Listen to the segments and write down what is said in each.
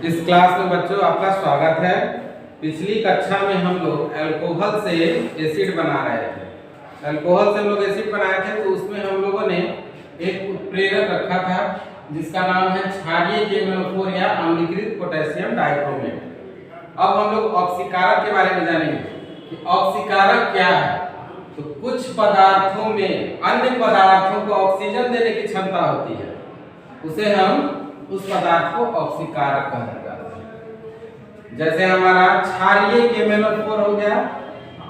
इस क्लास में बच्चों आपका स्वागत है। पिछली कक्षा में हम लोग अल्कोहल से एसिड बना रहे थे। अल्कोहल से हम लोग एसिड बनाए थे तो उसमें हम लोगों ने एक उत्प्रेरक रखा था जिसका नाम है क्षारीय केमेनोफोर या अम्लीकृत पोटेशियम डाइक्रोमेट। अब हम लोग ऑक्सीकारक के बारे में जानेंगे कि ऑक्सीकारक क्या है। तो कुछ पदार्थों में अन्य पदार्थों को ऑक्सीजन देने की क्षमता होती है, उसे हम उस पदार्थ को ऑक्सीकारक कहते हैं। जैसे हमारा क्षारीय केमेनोफोर हो गया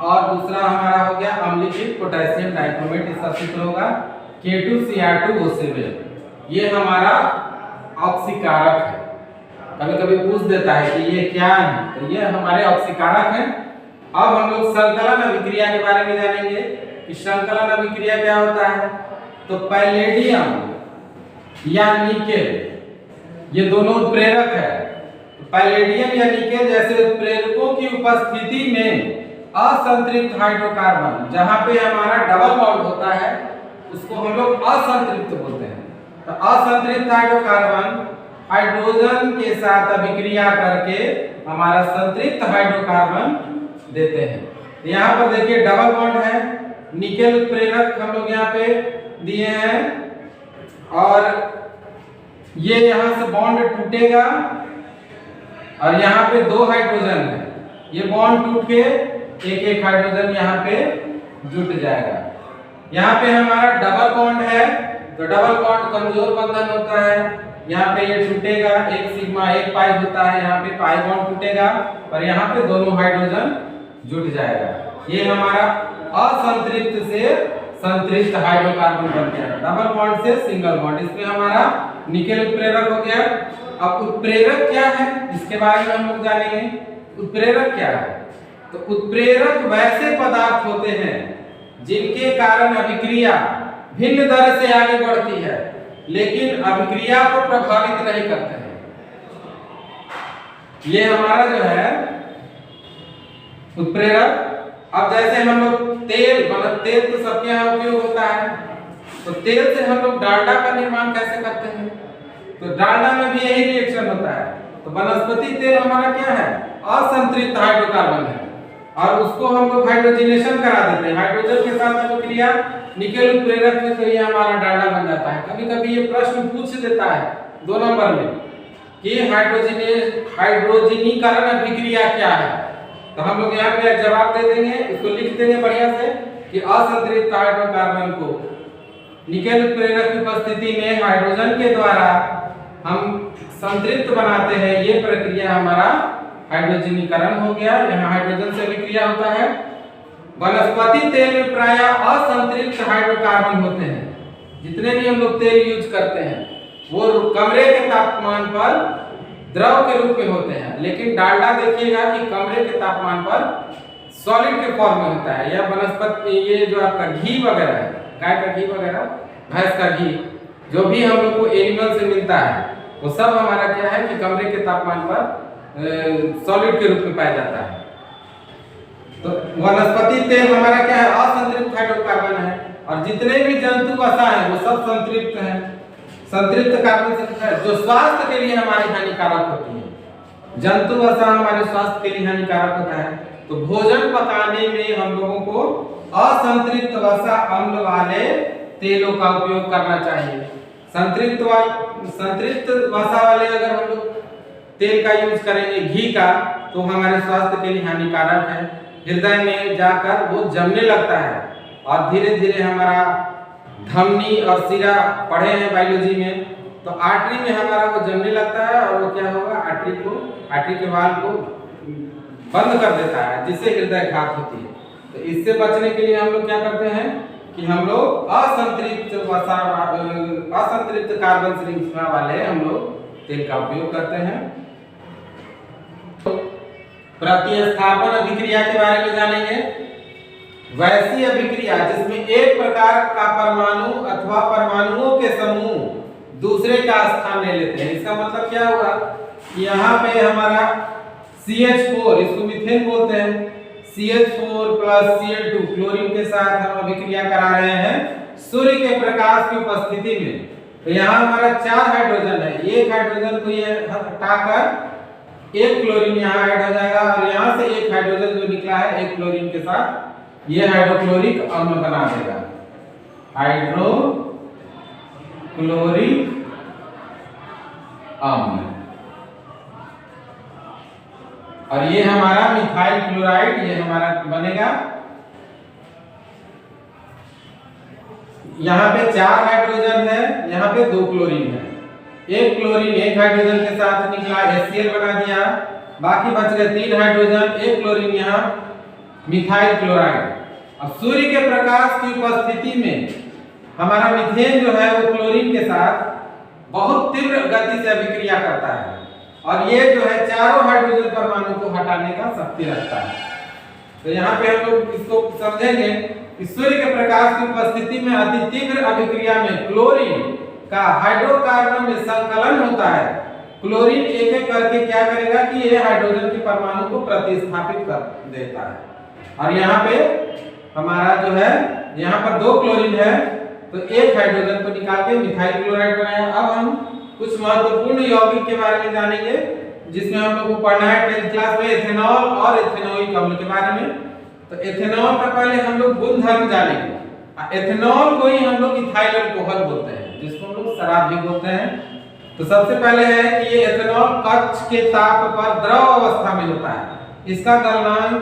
और दूसरा हमारा हो गया अम्लीकृत पोटेशियम डाइक्रोमेट। इसका सूत्र होगा K2Cr2O7। ये हमारा ऑक्सीकारक है। कभी कभी पूछ देता है कि ये क्या है, तो ये हमारे ऑक्सीकारक हैं। अब हम लोग संकलन अभिक्रिया के बारे में जानेंगे कि संकलन अभिक्रिया क्या होता है। तो पैलेडियम या निकेल, ये दोनों उत्प्रेरक है। पैलेडियम या निकेल जैसे उत्प्रेरकों की उपस्थिति में असंतृप्त हाइड्रोकार्बन, जहां पे हमारा डबल बॉन्ड होता है, उसको हम लोग असंतृप्त बोलते हैं। तो असंतृप्त हाइड्रोकार्बन हाइड्रोजन के साथ अभिक्रिया करके हमारा संतृप्त हाइड्रोकार्बन देते हैं। यहाँ पर देखिए डबल बॉन्ड है, निकेल उत्प्रेरक हम लोग यहाँ पे दिए हैं और ये यहाँ से बॉन्ड टूटेगा और यहाँ पे दो हाइड्रोजन है, ये बॉन्ड टूट के एक एक हाइड्रोजन यहाँ पे जुट जाएगा। यहाँ पे हमारा डबल बॉन्ड है तो डबल बॉन्ड कमजोर बंधन होता है, यहाँ पे ये टूटेगा, एक सिग्मा एक पाई होता है, यहाँ पे पाई बॉन्ड टूटेगा और यहाँ पे दोनों हाइड्रोजन जुट जाएगा। ये हमारा असंतृप्त से संतृप्त हाइड्रोकार्बन बन गया, डबल बॉन्ड से सिंगल बॉन्ड। इसमें हमारा निकेल उत्प्रेरक हो गया। अब उत्प्रेरक क्या है इसके बारे में हम लोग जानेंगे। उत्प्रेरक क्या है? तो उत्प्रेरक वैसे पदार्थ होते हैं जिनके कारण अभिक्रिया भिन्न दर से आगे बढ़ती है लेकिन अभिक्रिया को प्रभावित नहीं करते हैं। ये हमारा जो है उत्प्रेरक। अब जैसे हम लोग तेल तो सबके यहाँ उपयोग होता है, तो तेल से हम लोग डालडा का निर्माण कैसे करते हैं? तो डालडा में भी यही रिएक्शन होता है। तो वनस्पति तेल हमारा क्या है? असंतृप्त हाइड्रोकार्बन है और उसको हम लोग हाइड्रोजनेशन करा देते हैं हाइड्रोजन के साथ अभिक्रिया निकेल उत्प्रेरक में, तो ये हमारा डालडा बन जाता है। कभी कभी ये प्रश्न पूछ देता है 2 नंबर में कि हाइड्रोजनीकरण अभिक्रिया क्या है, तो हम लोग यहाँ पे जवाब दे देंगे, इसको लिख देंगे बढ़िया से कि असंतृप्त हाइड्रोकार्बन को निकेल उत्प्रेरक की उपस्थिति में हाइड्रोजन के द्वारा हम संतृप्त बनाते हैं। ये प्रक्रिया हमारा हाइड्रोजनीकरण हो गया, यहाँ हाइड्रोजन से अभिक्रिया होता है। वनस्पति तेल में प्रायः असंतृप्त हाइड्रोकार्बन होते हैं। जितने भी हम लोग तेल यूज करते हैं वो कमरे के तापमान पर द्रव के रूप में होते हैं, लेकिन डालडा देखिएगा कि कमरे के तापमान पर सॉलिड के फॉर्म में होता है। या वनस्पति ये जो आपका घी वगैरह है, गाय का घी वगैरह, भैंस का घी, जो भी हम लोग को एनिमल से मिलता है वो सब हमारा क्या है कि कमरे के तापमान पर सॉलिड के रूप में पाया जाता है। तो वनस्पति तेल हमारा क्या है? असंतृप्त हाइड्रोकार्बन है और जितने भी जंतु वसा है वो सब संतृप्त हैं। संतृप्त कार्बन से जो स्वास्थ्य के लिए हमारी हानिकारक होती है, जंतु वसा हमारे स्वास्थ्य के लिए हानिकारक होता है। तो भोजन पकाने में हम लोगों को असंतृप्त वसा अम्ल वाले तेलों का उपयोग करना चाहिए। संतृप्त वसा वाले अगर हम लोग तेल का यूज करेंगे घी का, तो हमारे स्वास्थ्य के लिए हानिकारक है। हृदय में जाकर वो जमने लगता है और धीरे धीरे हमारा धमनी और सिरा पढ़े हैं बायोलॉजी में, तो आर्टरी में हमारा वो जमने लगता है और वो क्या होगा, आर्टरी के वाल को बंद कर देता है जिससे हृदय घात होती है। तो इससे बचने के लिए हम लोग क्या करते हैं कि हम लोग असंतृप्त कार्बन श्रृंखला वाले हम लोग तेल का उपयोग करते हैं। प्रतिस्थापन अभिक्रिया के बारे में जानेंगे। वैसी अभिक्रिया जिसमें एक प्रकार का परमाणु अथवा परमाणुओं के समूह दूसरे का स्थान ले लेते हैं। इसका मतलब क्या हुआ कि यहाँ पे हमारा CH4, इसको मीथेन बोलते हैं, CH4 + Cl2 क्लोरीन के साथ हम अभिक्रिया करा रहे हैं सूर्य के प्रकाश की उपस्थिति में। तो यहाँ हमारा 4 हाइड्रोजन है, एक हाइड्रोजन को ये हटाकर एक क्लोरीन यहाँ ऐड हो जाएगा और यहाँ से एक हाइड्रोजन जो निकला है एक क्लोरीन के साथ ये हाइड्रोक्लोरिक अम्ल बना देगा, हाइड्रोक्लोरिक अम्ल। और ये हमारा मिथाइल क्लोराइड ये हमारा बनेगा। यहाँ पे 4 हाइड्रोजन है, यहाँ पे 2 क्लोरीन है। एक क्लोरीन एक हाइड्रोजन के साथ निकला, HCl बना दिया, बाकी बच गए 3 हाइड्रोजन, एक क्लोरीन यहाँ मिथाइल क्लोराइड। अब सूर्य के प्रकाश की उपस्थिति में हमारा मीथेन जो है वो क्लोरीन के साथ बहुत तीव्र गति से अभिक्रिया करता है और ये जो है चारों हाइड्रोजन परमाणु को हटाने का शक्ति रखता है। तो यहाँ पे हम लोग इसको समझेंगे कि सूर्य के प्रकाश की उपस्थिति में अति तीव्र अभिक्रिया में क्लोरीन का हाइड्रोकार्बन में संकलन होता है। क्लोरीन एक एक करके क्या करेगा कि ये हाइड्रोजन के परमाणु को प्रतिस्थापित कर देता है। और यहाँ पे हमारा जो है यहाँ पर 2 क्लोरीन है तो एक हाइड्रोजन को निकाल के मिथाइल क्लोराइड बनाया। अब हम कुछ महत्वपूर्ण यौगिक के बारे में जानेंगे जिसमें हम लोग को पढ़ना है 10th क्लास में एथेनॉल और एथेनोइक अम्ल के बारे में। तो एथेनॉल का पहले हम लोग गुणधर्म जानेंगे। एथेनॉल को ही हम लोग इथाइल अल्कोहल बोलते हैं जिसको हम लोग शराब भी बोलते हैं। तो सबसे पहले है कि ये एथेनॉल कक्ष के ताप पर द्रव अवस्था में होता है। इसका गलनांक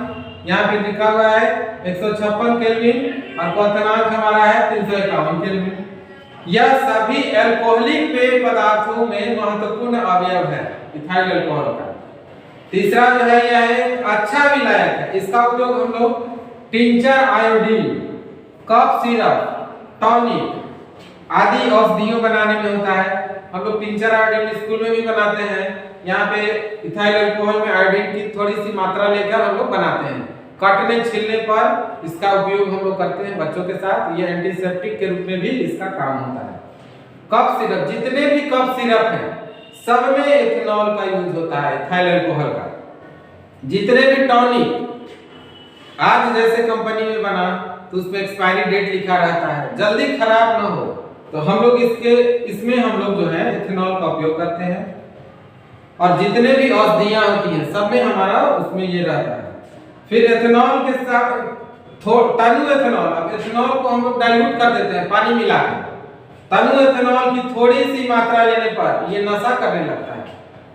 यहाँ पे लिखा हुआ है 156 केल्विन और क्वथनांक हमारा है 351 केल्विन। यह सभी अल्कोहलिक पेय पदार्थों में महत्वपूर्ण अवयव है इथाइल अल्कोहल का। तीसरा जो है यह एक अच्छा विलायक है। इसका उपयोग हम लोग tincture, iodine, cough syrup, tonic आदि औषधियों बनाने में होता है। हम लोग टिंचर आयोडीन स्कूल में भी बनाते हैं। यहाँ पे इथाइल अल्कोहल में आयोडीन की थोड़ी सी मात्रा लेकर हम लोग बनाते हैं। कटने छिलने पर इसका उपयोग हम लोग करते हैं बच्चों के साथ। ये एंटीसेप्टिक के रूप में भी इसका काम होता है। कफ सिरप, जितने भी कफ सिरप हैं सब में एथेनॉल का यूज होता है इथाइल अल्कोहल का। जितने भी टॉनिक आज जैसे कंपनी में बना तो उसमें एक्सपायरी डेट लिखा रहता है, जल्दी खराब ना हो, तो हम लोग इसमें हम लोग जो है एथेनॉल का उपयोग करते हैं। और जितने भी औषधियां होती हैं सब में हमारा उसमें ये रहता है। फिर एथेनॉल के साथ तनु एथेनॉल, अब एथेनॉल को हम लोग डाइल्यूट कर देते हैं पानी मिला के। तनु एथेनॉल की थोड़ी सी मात्रा लेने पर ये नशा करने लगता है।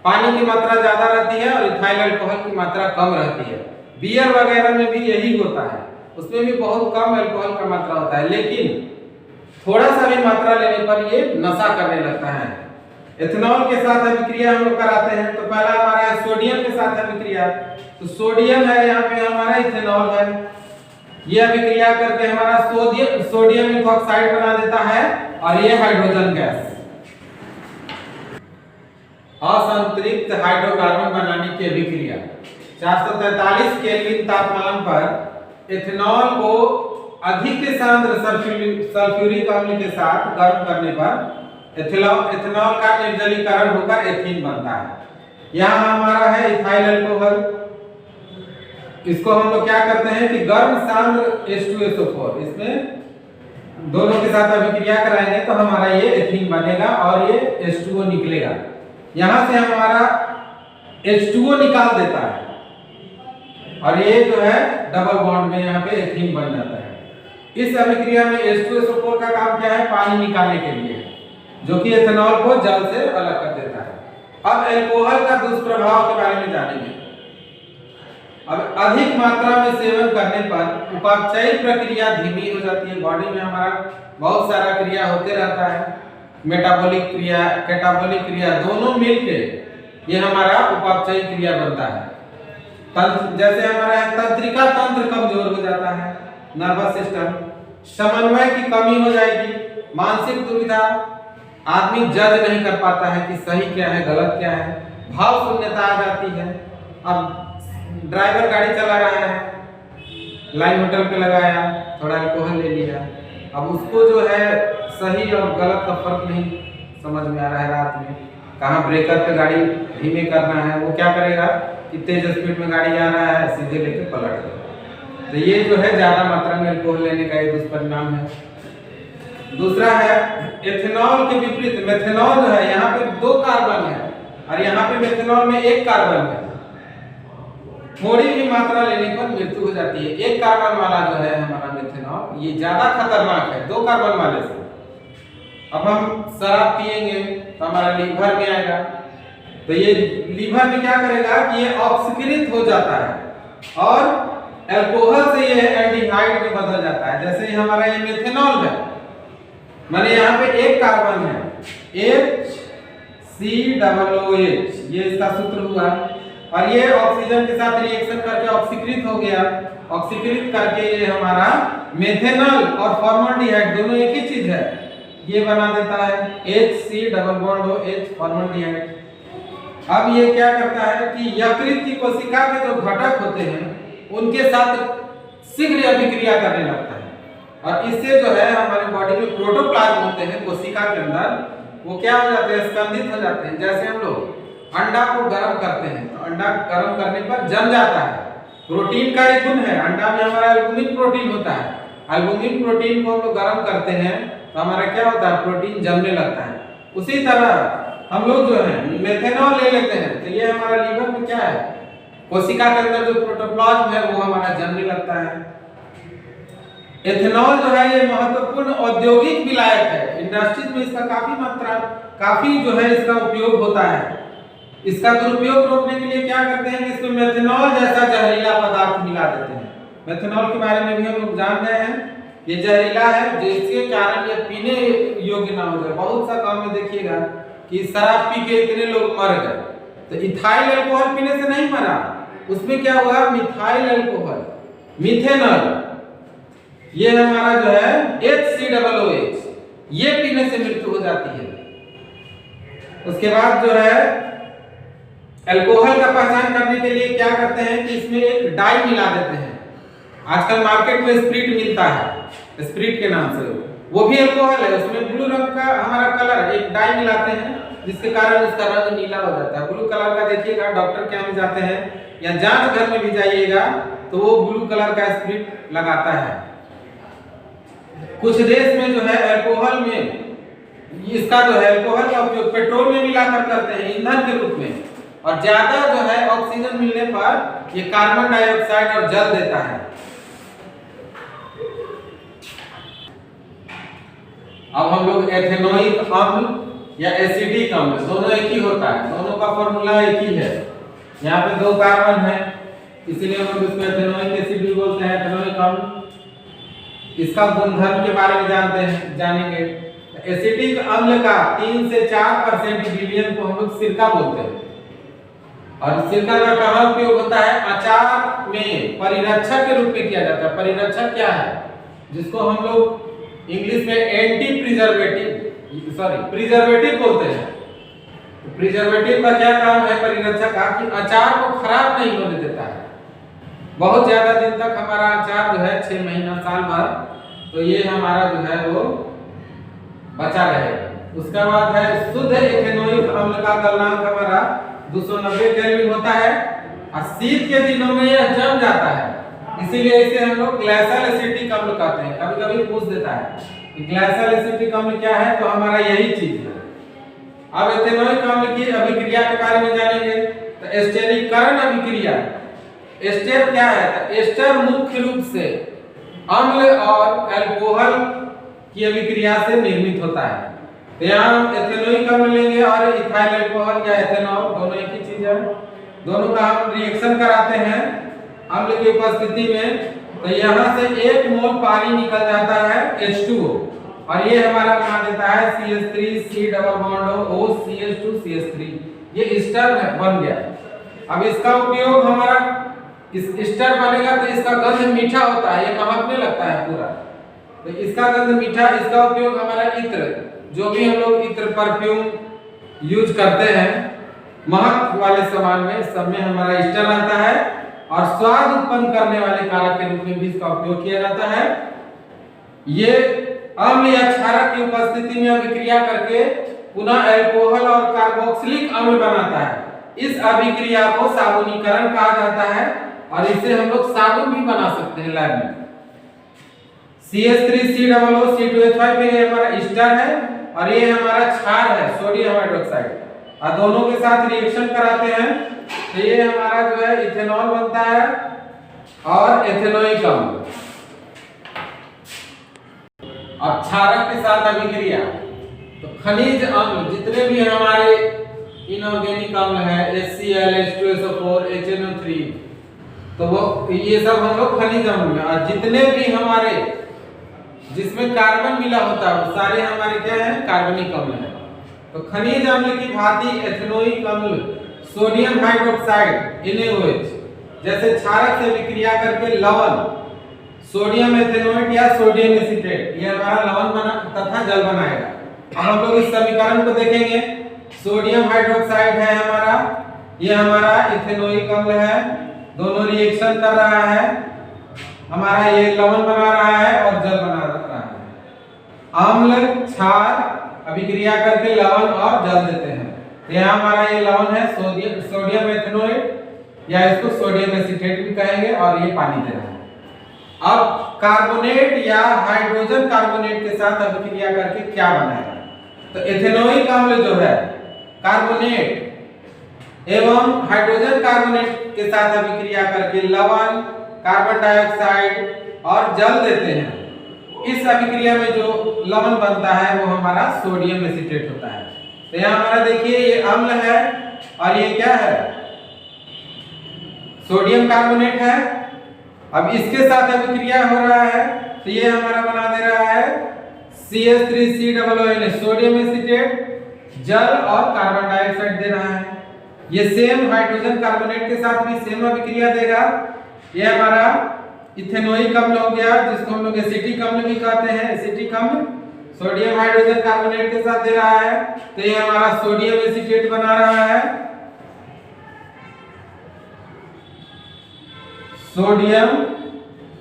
पानी की मात्रा ज्यादा रहती है और इथाइल अल्कोहल की मात्रा कम रहती है। बियर वगैरह में भी यही होता है, उसमें भी बहुत कम अल्कोहल का मात्रा होता है, लेकिन थोड़ा सा भी मात्रा लेने पर ये नशा करने लगता है। एथेनॉल के साथ अभिक्रिया हम लोग कराते हैं। तो पहला हमारा है सोडियम के साथ अभिक्रिया। तो सोडियम है, यहाँ पे हमारा इथेनॉल है। ये अभिक्रिया करके हमारा सोडियम इथॉक्साइड बना देता है और ये हाइड्रोजन गैस। असंतृप्त हाइड्रोकार्बन बनाने की अभिक्रिया 443 केल्विन तापमान पर एथेनॉल को अधिक सांद्र सल्फ्यूरिक अम्ल के साथ गर्म करने पर एथेनॉल का निर्जलीकरण होकर एथीन बनता है। यहाँ हमारा है इथाइल अल्कोहल। इसको हम लोग क्या करते हैं कि गर्म सांद्र H2SO4 इसमें दोनों के साथ अभिक्रिया कराएंगे तो हमारा ये एथीन बनेगा और ये H2O निकलेगा। यहाँ से हमारा H2O निकाल देता है और ये जो है डबल बॉन्ड में यहाँ पे एथीन बन जाता है। इस अभिक्रिया में H2SO4 का काम क्या है? पानी निकालने के लिए, जो कि एथेनॉल को जल से अलग कर देता है। अब अल्कोहल का दुष्प्रभाव के बारे में जानेंगे। अब अधिक मात्रा में सेवन करने पर उपापचयी प्रक्रिया धीमी हो जाती है। बॉडी में हमारा बहुत सारा क्रिया होते रहता है, मेटाबॉलिक क्रिया, कैटाबॉलिक क्रिया, दोनों मिलके ये हमारा उपापचयी क्रिया बनता है। जैसे हमारा तंत्रिका तंत्र कमजोर हो जाता है, नर्वस सिस्टम, समन्वय की कमी हो जाएगी, मानसिक दुविधा, आदमी जज नहीं कर पाता है कि सही क्या है गलत क्या है, भाव शून्यता आ जाती है। अब ड्राइवर गाड़ी चला रहा है, लाइन होटल पे लगाया, थोड़ा अल्कोहल ले लिया, अब उसको जो है सही और गलत का फर्क नहीं समझ में आ रहा है। रात में कहाँ ब्रेकर पे गाड़ी धीमे करना है, वो क्या करेगा कि तेज स्पीड में गाड़ी आ रहा है, सीधे लेके पलट देगा। तो ये जो है ज्यादा मात्रा में अल्कोहल लेने का एक दुष्परिणाम है। दूसरा है एथेनॉल के विपरीत मेथेनॉल जो है, यहाँ पे 2 कार्बन है और यहाँ पे मेथनॉल में एक कार्बन है, थोड़ी भी मात्रा लेने पर मृत्यु हो जाती है। एक कार्बन वाला जो है हमारा मेथनॉल, ये ज्यादा खतरनाक है दो कार्बन वाले से। अब हम शराब पिएंगे तो हमारा लीवर में आएगा, तो ये लीवर में क्या करेगा कि ये ऑक्सीकृत हो जाता है और अल्कोहल से ये एल्डिहाइड में बदल जाता है। जैसे हमारा ये मेथनॉल है, माने यहाँ पे एक कार्बन है HCOOH, ये इसका सूत्र हुआ, और ये ऑक्सीजन के साथ रिएक्शन करके ऑक्सीकृत हो गया। ऑक्सीकृत करके ये हमारा मेथनॉल और फॉर्मल्डिहाइड दोनों एक ही चीज है, ये बना देता है HC फॉर्मल्डिहाइड। अब ये क्या करता है कि यकृत की कोशिका के जो घटक होते हैं उनके साथ शीघ्र अभिक्रिया करने लगता है, और इससे जो है हमारे बॉडी में प्रोटोप्लाज्म होते हैं कोशिका के अंदर, वो क्या हो जाते हैं, स्कंदित हो जाते हैं। जैसे हम लोग अंडा को गर्म करते हैं तो अंडा गर्म करने पर जम जाता है, प्रोटीन का एक गुण है, अंडा में हमारा एल्बुमिन प्रोटीन होता है, एल्बुमिन प्रोटीन को हम लोग गर्म करते हैं तो हमारा क्या होता है, प्रोटीन जमने लगता है। उसी तरह हम लोग जो है मेथनॉल ले लेते हैं तो ये हमारा लीवर में क्या है, कोशिका के अंदर जो प्रोटोप्लाज्म है वो हमारा जमने लगता है। एथेनॉल जो है ये महत्वपूर्ण औद्योगिक विलायक है, इंडस्ट्रीज में इसका काफी जो है इसका उपयोग होता है। इसका दुरुपयोग रोकने के लिए क्या करते हैं कि इसमें मेथनॉल जैसा जहरीला पदार्थ मिला देते हैं। मेथनॉल के बारे में भी हम लोग जान गए हैं, ये जहरीला है जिसके कारण ये पीने योग्य ना हो जाए। बहुत सा गांव में देखिएगा कि शराब पी के इतने लोग मर गए, तो इथाइल अल्कोहल पीने से नहीं मरा, उसमें क्या हुआ, मिथाइल अल्कोहल, मिथेनॉल, ये हमारा जो है HCOOH, ये पीने से मृत्यु हो जाती है। उसके बाद जो है अल्कोहल का पहचान करने के लिए क्या करते हैं कि इसमें एक डाई मिला देते हैं। आजकल मार्केट में स्प्रिट मिलता है, स्प्रिट के नाम से, वो भी अल्कोहल है, उसमें ब्लू रंग का हमारा कलर, एक डाई मिलाते हैं जिसके कारण उसका रंग नीला हो जाता है। ब्लू कलर का देखिएगा डॉक्टर के यहाँ जाते हैं या जांच घर में भी जाइएगा तो वो ब्लू कलर का स्प्रिट लगाता है। कुछ देश में जो है अल्कोहल में इसका जो है अल्कोहल का उपयोग पेट्रोल में मिलाकर करते हैं ईंधन के रूप में, और ज्यादा जो है ऑक्सीजन मिलने पर ये कार्बन डाइऑक्साइड और जल देता है। अब हम लोग एथेनोइक अम्ल या एसिडिक अम्ल, दोनों एक ही होता है, दोनों का फॉर्मूला एक ही है। यहाँ पे दो कार्बन है इसीलिए हम लोग इसको एथेनोइक एसिड भी बोलते हैं, एथेनोइक अम्ल। इसका गुणधर्म के बारे में जानेंगे। एसिडिक अम्ल का 3 से 4% विलयन को हम लोग सिरका बोलते हैं, और सिरका का कहाँ उपयोग होता है, अचार में परिरक्षक के रूप में किया जाता है। परिरक्षक क्या है, जिसको हम लोग इंग्लिश में प्रिजर्वेटिव बोलते हैं। तो प्रिजर्वेटिव का क्या काम है परिरक्षक का, कि अचार को खराब नहीं होने देता है। बहुत ज्यादा दिन तक हमारा अचार जो है 6 महीना साल भर, तो ये हमारा जो है वो बचा रहेगा। उसके बाद है शुद्ध एथेनोइक अम्ल का गलनांक हमारा 290 केल्विन होता है, और शीत के दिनों में यह जम जाता है, इसीलिए इसे हम लोग ग्लाइसिल एसिटिक अम्ल कहते हैं। कभी कभी पूछ देता है कि ग्लाइसिल एसिटिक अम्ल क्या है, तो हमारा यही चीज है। अब एथेनोइक अम्ल की अभिक्रिया के बारे में जानेंगे। तो एस्टरीकरण अभिक्रिया, एस्टर क्या है, तो एस्टर मुख्य रूप से अम्ल और अल्कोहल की अभिक्रिया से निर्मित होता है। तो यहाँ हम एथेनोइक अम्ल लेंगे और इथाइल अल्कोहल या एथेनॉल, दोनों एक ही चीज है, दोनों का हम रिएक्शन कराते हैं अम्ल की उपस्थिति में। तो यहाँ से 1 मोल पानी निकल जाता है H2O, और ये हमारा बना देता है CH3 COCH2CH3, ये एस्टर बन गया। अब इसका उपयोग हमारा, इस एस्टर बनेगा तो इसका गंध मीठा होता है, ये महकने लगता है पूरा, तो इसका गंध मीठा। इसका उपयोग हमारा इत्र, जो भी हम लोग इत्र परफ्यूम यूज करते हैं महक वाले सामान में, सब में हमारा एस्टर आता है, और स्वाद उत्पन्न करने वाले कारक के रूप में भी इसका उपयोग किया जाता है। ये अम्ल या क्षारक की उपस्थिति में अभिक्रिया करके पुनः अल्कोहल और कार्बोक्सिलिक अम्ल बनाता है। इस अभिक्रिया को साबुनीकरण कहा जाता है, और इसे हम लोग साबुन भी बना सकते हैं लैब में। CH3COO C2H5 ये हमारा एस्टर है, और ये हमारा क्षार है सोडियम हाइड्रोक्साइड। और दोनों के साथ रिएक्शन कराते हैं तो ये हमारा जो है इथेनॉल बनता है और एथेनोइक अम्ल। अब क्षारक के साथ अभिक्रिया, तो खनिज अम्ल जितने भी हमारे इनऑर्गेनिक अम्ल है HCl, H2SO4, HNO3, तो वो ये सब हम लोग खनिज अम्ल में, और जितने भी हमारे जिसमें कार्बन मिला होता है वो सारे हमारे क्या है, कार्बनिक अम्ल है। तो खनिज अम्ल की भांति एथेनोइक अम्ल सोडियम हाइड्रोक्साइड NaOH जैसे क्षारक से विक्रिया करके लवण सोडियम एथेनोएट या सोडियम एसीटेट ये हमारा लवण बना तथा जल बनाएगा। अब हम लोग इस समीकरण को देखेंगे। सोडियम हाइड्रोक्साइड है हमारा, ये हमारा इथेनोइक अम्ल है, दोनों रिएक्शन कर रहा है, हमारा ये लवण बना रहा है और जल बना रहा है। अम्ल क्षार अभिक्रिया करके लवण और जल देते हैं। तो यहाँ हमारा ये लवण है सोडियम एथेनोएट या इसको सोडियम एसीटेट भी कहेंगे और ये पानी दे रहा है। अब कार्बोनेट या हाइड्रोजन कार्बोनेट के साथ अभिक्रिया करके क्या बनाएगा, तो एथेनोइक अम्ल जो है कार्बोनेट एवं हाइड्रोजन कार्बोनेट के साथ अभिक्रिया करके लवण, कार्बन डाइऑक्साइड और जल देते हैं। इस अभिक्रिया में जो लवण बनता है वो हमारा सोडियम एसीटेट होता है। तो यहाँ हमारा देखिए ये अम्ल है और ये क्या है, सोडियम कार्बोनेट है। अब इसके साथ अभिक्रिया हो रहा है तो ये हमारा बना दे रहा है CH3COONH सोडियम एसीटेट, जल और कार्बन डाइऑक्साइड दे रहा है। ये सेम हाइड्रोजन कार्बोनेट के साथ भी सेम अभिक्रिया देगा। ये हमारा इथेनोइक अम्ल हो गया जिसको हम लोग एसिटिक अम्ल भी कहते हैं। एसिटिक अम्ल सोडियम हाइड्रोजन कार्बोनेट के साथ दे रहा है तो ये हमारा सोडियम एसीटेट बना रहा है। सोडियम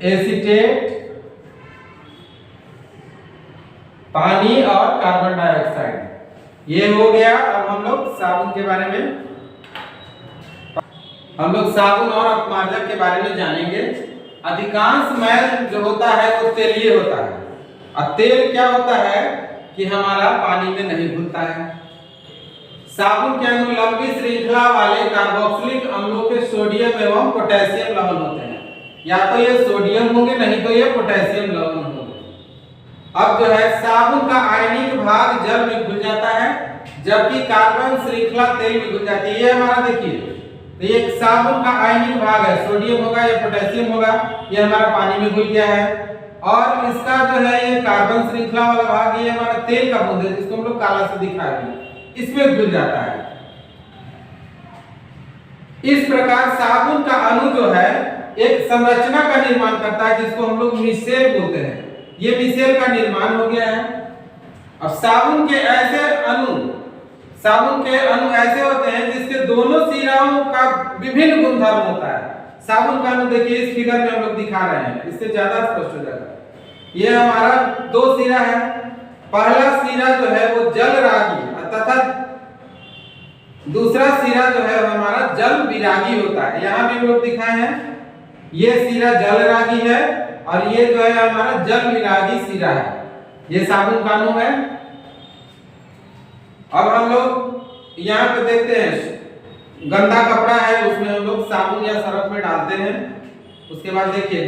एसीटेट, पानी और कार्बन डाइऑक्साइड ये हो गया। अब हम लोग साबुन के बारे में साबुन और अपमार्जक के बारे में जानेंगे। अधिकांश मैल जो होता है वो तेलीय होता है और तेल क्या होता है कि हमारा पानी में नहीं घुलता है। साबुन के अणु लंबी श्रृंखला वाले कार्बोक्सिलिक अम्लों के सोडियम एवं पोटेशियम लवण होते हैं। या तो ये सोडियम होंगे नहीं तो ये पोटेशियम लवण होंगे। अब जो है साबुन का आयनिक भाग जल में घुल जाता है जबकि कार्बन श्रृंखला तेल में घुल जाती है। ये हमारा देखिए तो ये साबुन का आयनिक भाग है, सोडियम होगा या पोटेशियम होगा, ये हमारा पानी में घुल गया है। और इसका जो है ये कार्बन श्रृंखला वाला भाग ये हमारा तेल का बूंद है जिसको हम लोग काला से दिखा रहे हैं, इसमें घुल जाता है। इस प्रकार साबुन का अणु जो है एक संरचना का निर्माण करता है जिसको हम लोग मिसेल बोलते हैं। ये मिसेल का निर्माण हो गया है। अब साबुन के अणु ऐसे होते हैं जिसके दोनों सिराओं का विभिन्न गुणधर्म होता है। साबुन का अणु देखिए इस फिगर में हम लोग दिखा रहे हैं, इससे ज्यादा स्पष्ट हो जाएगा। ये हमारा दो सिरा है। पहला सिरा जो है वो जल रागी तथा दूसरा सिरा जो है हमारा जल विरागी होता है। यहाँ भी हम लोग दिखाए हैं, ये सिरा जल रागी है और ये जो है हमारा जल विरागी सिरा है। ये साबुन का अणु है। अब हम लोग यहाँ पे देखते हैं गंदा कपड़ा है उसमें हम लोग साबुन या सरफ में डालते हैं। उसके बाद देखिए ये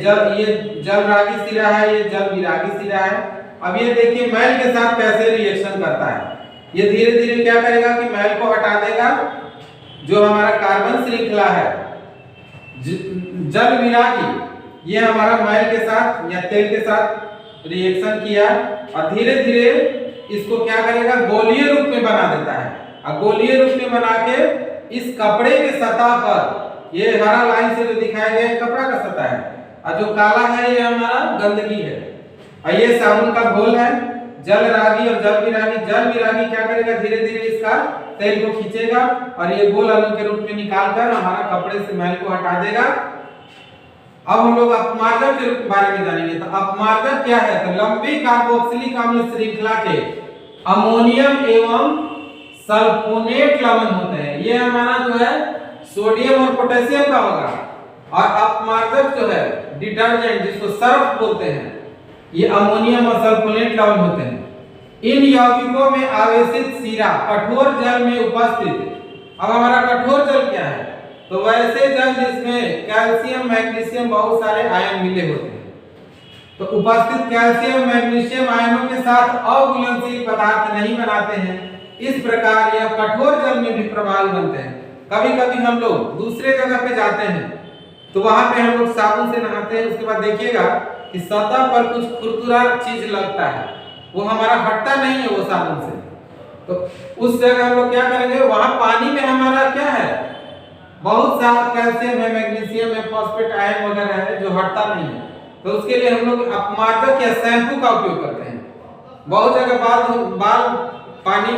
जल रागी सिरा है, ये जल विरागी सिरा है। अब ये देखिए मैल के साथ कैसे रिएक्शन करता है। ये धीरे धीरे क्या करेगा कि मैल को हटा देगा। जो हमारा कार्बन श्रृंखला है जल विरागी ये हमारा मैल के साथ या तेल के साथ रिएक्शन किया और धीरे धीरे इसको क्या करेगा, गोलीय रूप में बना देता है। और गोलीय रूप में बना के इस कपड़े के सतह पर, ये हरा लाइन से जो दिखाया गया है कपड़ा का सतह है और जो काला है ये हमारा गंदगी है। और ये साबुन का घोल है जल रागी और जल विरागी। जल विरागी क्या करेगा, धीरे धीरे इसका तेल को खींचेगा और ये गोल अणु के रूप में निकालकर हमारा कपड़े से मैल को हटा देगा। अब हम लोग अपमार्जक के बारे में जानेंगे। तो अपमार्जक क्या है, तो लंबी कार्बोक्सिलिक अम्ल श्रृंखला के अमोनियम एवं सल्फोनेट लवण होते हैं। ये हमारा जो है सोडियम और पोटेशियम का होगा। और अपमार्जक जो है डिटर्जेंट जिसको सर्फ बोलते हैं, ये अमोनियम और सल्फोनेट लवण होते हैं। इन यौगिकों में आवेशित सीरा कठोर जल में उपस्थित। अब हमारा कठोर जल क्या है? तो वैसे जल जिसमें कैल्शियम मैग्नीशियम बहुत सारे आयन मिले होते हैं। तो उपस्थित कैल्शियम मैग्नीशियम आयनों के साथ अघुलनशील पदार्थ नहीं बनाते हैं। इस प्रकार यह कठोर जल में भी प्रभावी बनते हैं। कभी कभी हम लोग दूसरे जगह पे जाते हैं तो वहां पे हम लोग साबुन से नहाते हैं, उसके बाद देखिएगा कि सतह पर कुछ खुरदुरा चीज लगता है, वो हमारा हटता नहीं है वो साबुन से। तो उस जगह हम लोग क्या करेंगे, वहां पानी में हमारा क्या है, बहुत सारा कैल्शियम है, मैग्नीशियम है, फॉस्फेट आयन वगैरह है जो हटता नहीं है। तो उसके लिए हम लोग अपमार्जक या शैम्पू का उपयोग करते हैं। बहुत जगह बाल पानी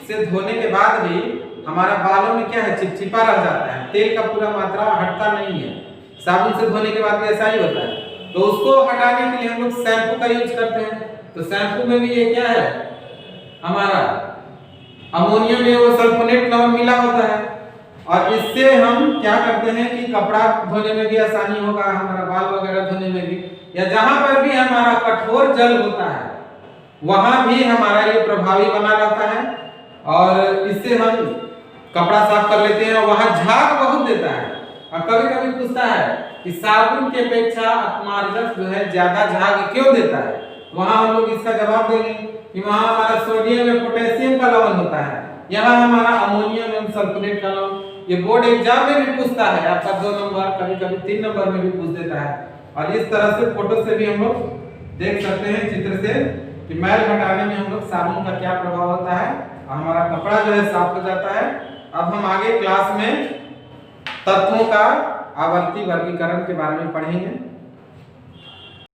से धोने के बाद भी हमारा बालों में क्या है, चिपचिपा रह जाता है, तेल का पूरा मात्रा हटता नहीं है। साबुन से धोने के बाद भी ऐसा ही होता है। तो उसको हटाने के लिए हम लोग शैम्पू का यूज करते हैं। तो शैम्पू में भी ये क्या है, हमारा अमोनियम में वो सल्फोनेट लवण मिला होता है, और इससे हम क्या करते हैं कि कपड़ा धोने में भी आसानी होगा, हमारा बाल वगैरह धोने में भी, या जहां पर भी हमारा कठोर जल होता है वहां भी हमारा ये प्रभावी बना रहता है। और इससे हम कपड़ा साफ कर लेते हैं और वहां झाग बहुत देता है। और कभी कभी पूछता है कि साबुन की अपेक्षा अपमार्जक जो है ज्यादा झाग क्यों देता है, वहां हम लोग इसका जवाब देंगे कि वहां हमारा सोडियम और पोटेशियम का लवण होता है, यहाँ हमारा अमोनियम एवं सल्फोनेट का लवण। ये बोर्ड एग्जाम में भी पूछता है आपका 2 नंबर, कभी कभी 3 नंबर में भी पूछ देता है। और इस तरह से फोटो से भी हम लोग देख सकते हैं, चित्र से, कि मैल हटाने में हम लोग साबुन का क्या प्रभाव होता है और हमारा कपड़ा जो है साफ हो जाता है। अब हम आगे क्लास में तत्वों का आवर्ती वर्गीकरण के बारे में पढ़ेंगे।